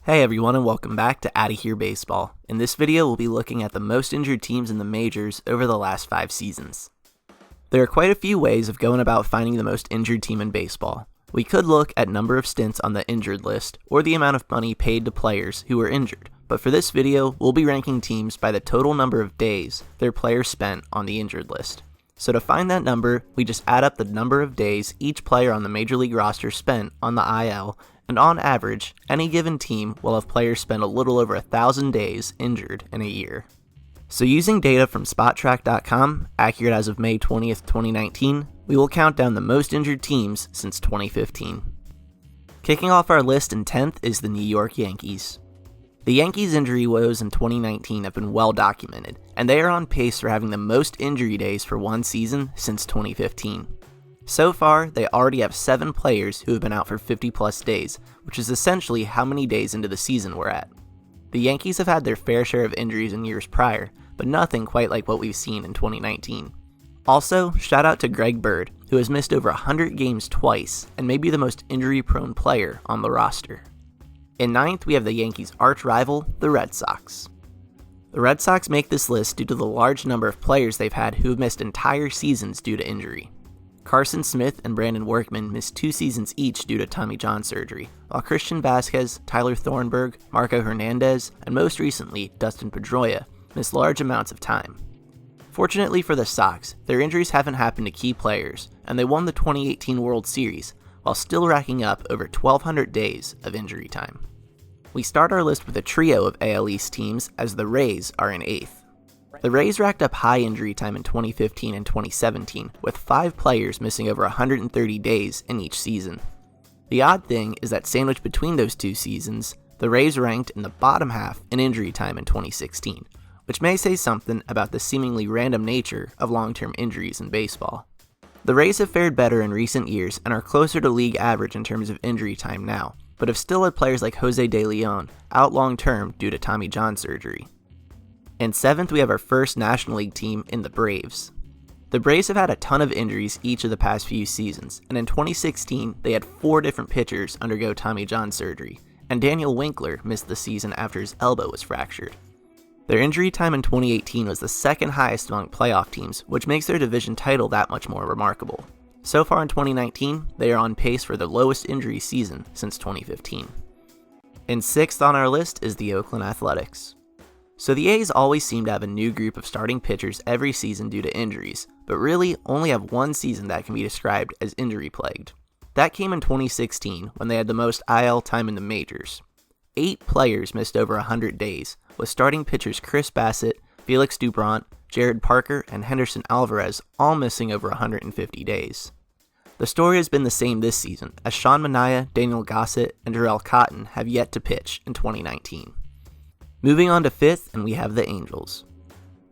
Hey everyone, and welcome back to Outta Here Baseball. In this video, we'll be looking at the most injured teams in the majors over the last 5 seasons. There are quite a few ways of going about finding the most injured team in baseball. We could look at number of stints on the injured list, or the amount of money paid to players who were injured, but for this video, we'll be ranking teams by the total number of days their players spent on the injured list. So to find that number, we just add up the number of days each player on the major league roster spent on the IL, and on average, any given team will have players spend a little over 1,000 days injured in a year. So using data from Spotrac.com, accurate as of May 20th, 2019, we will count down the most injured teams since 2015. Kicking off our list in 10th is the New York Yankees. The Yankees' injury woes in 2019 have been well documented, and they are on pace for having the most injury days for one season since 2015. So far, they already have 7 players who have been out for 50 plus days, which is essentially how many days into the season we're at. The Yankees have had their fair share of injuries in years prior, but nothing quite like what we've seen in 2019. Also, shout out to Greg Bird, who has missed over 100 games twice and may be the most injury-prone player on the roster. In 9th, we have the Yankees' arch rival, the Red Sox. The Red Sox make this list due to the large number of players they've had who have missed entire seasons due to injury. Carson Smith and Brandon Workman missed 2 seasons each due to Tommy John surgery, while Christian Vasquez, Tyler Thornburg, Marco Hernandez, and most recently Dustin Pedroia missed large amounts of time. Fortunately for the Sox, their injuries haven't happened to key players, and they won the 2018 World Series while still racking up over 1,200 days of injury time. We start our list with a trio of AL East teams as the Rays are in 8th. The Rays racked up high injury time in 2015 and 2017, with 5 players missing over 130 days in each season. The odd thing is that sandwiched between those 2 seasons, the Rays ranked in the bottom half in injury time in 2016, which may say something about the seemingly random nature of long-term injuries in baseball. The Rays have fared better in recent years and are closer to league average in terms of injury time now, but have still had players like Jose De Leon out long-term due to Tommy John surgery. In 7th, we have our first National League team in the Braves. The Braves have had a ton of injuries each of the past few seasons, and in 2016, they had 4 different pitchers undergo Tommy John surgery, and Daniel Winkler missed the season after his elbow was fractured. Their injury time in 2018 was the second highest among playoff teams, which makes their division title that much more remarkable. So far in 2019, they are on pace for the lowest injury season since 2015. In 6th on our list is the Oakland Athletics. So the A's always seem to have a new group of starting pitchers every season due to injuries, but really only have one season that can be described as injury-plagued. That came in 2016 when they had the most IL time in the majors. 8 players missed over 100 days, with starting pitchers Chris Bassett, Felix Doubront, Jared Parker, and Henderson Alvarez all missing over 150 days. The story has been the same this season, as Sean Manaea, Daniel Gossett, and Jarrell Cotton have yet to pitch in 2019. Moving on to 5th, and we have the Angels.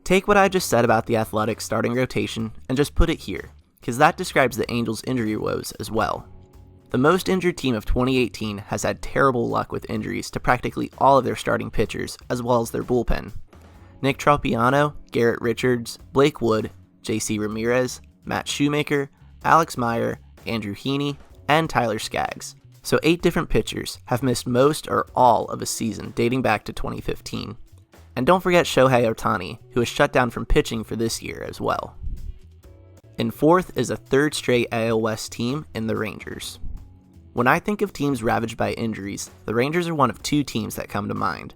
Take what I just said about the Athletics starting rotation and just put it here, because that describes the Angels' injury woes as well. The most injured team of 2018 has had terrible luck with injuries to practically all of their starting pitchers as well as their bullpen. Nick Tropiano, Garrett Richards, Blake Wood, JC Ramirez, Matt Shoemaker, Alex Meyer, Andrew Heaney, and Tyler Skaggs. So 8 different pitchers have missed most or all of a season dating back to 2015. And don't forget Shohei Ohtani, who is shut down from pitching for this year as well. In 4th is a 3rd straight AL West team in the Rangers. When I think of teams ravaged by injuries, the Rangers are one of 2 teams that come to mind.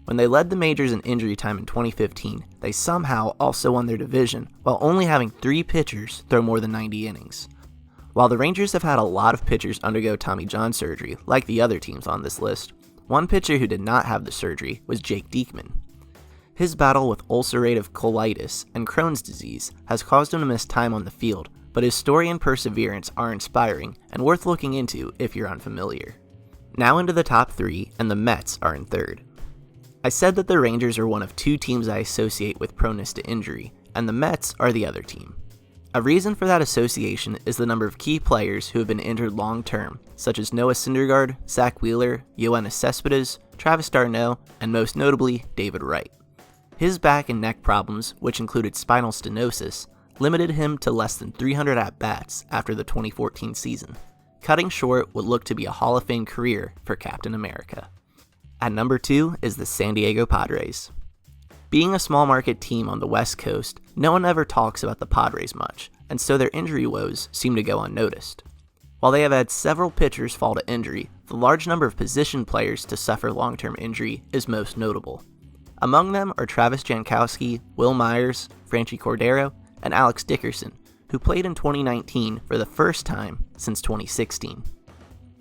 When they led the majors in injury time in 2015, they somehow also won their division while only having 3 pitchers throw more than 90 innings. While the Rangers have had a lot of pitchers undergo Tommy John surgery, like the other teams on this list, one pitcher who did not have the surgery was Jake Diekman. His battle with ulcerative colitis and Crohn's disease has caused him to miss time on the field, but his story and perseverance are inspiring and worth looking into if you're unfamiliar. Now into the top 3, and the Mets are in 3rd. I said that the Rangers are one of 2 teams I associate with proneness to injury, and the Mets are the other team. A reason for that association is the number of key players who have been injured long-term, such as Noah Syndergaard, Zach Wheeler, Yoenis Cespedes, Travis d'Arnaud, and most notably, David Wright. His back and neck problems, which included spinal stenosis, limited him to less than 300 at-bats after the 2014 season, cutting short what looked to be a Hall of Fame career for Captain America. At number 2 is the San Diego Padres. Being a small market team on the West Coast, no one ever talks about the Padres much, and so their injury woes seem to go unnoticed. While they have had several pitchers fall to injury, the large number of position players to suffer long-term injury is most notable. Among them are Travis Jankowski, Will Myers, Franchy Cordero, and Alex Dickerson, who played in 2019 for the first time since 2016.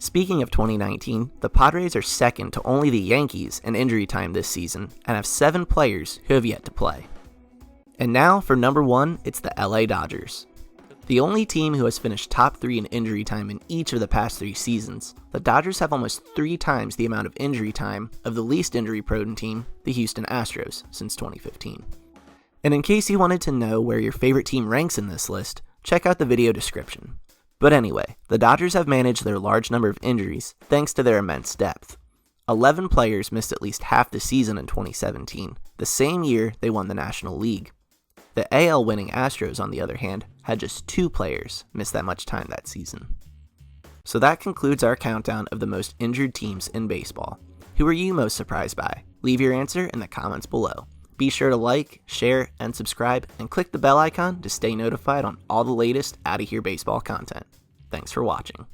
Speaking of 2019, the Padres are second to only the Yankees in injury time this season and have 7 players who have yet to play. And now for number 1, it's the LA Dodgers. The only team who has finished top 3 in injury time in each of the past 3 seasons, the Dodgers have almost 3 times the amount of injury time of the least injury-prone team, the Houston Astros, since 2015. And in case you wanted to know where your favorite team ranks in this list, check out the video description. But anyway, the Dodgers have managed their large number of injuries thanks to their immense depth. 11 players missed at least half the season in 2017, the same year they won the National League. The AL winning Astros, on the other hand, had just 2 players miss that much time that season. So that concludes our countdown of the most injured teams in baseball. Who are you most surprised by? Leave your answer in the comments below. Be sure to like, share, and subscribe, and click the bell icon to stay notified on all the latest Outta Here baseball content. Thanks for watching.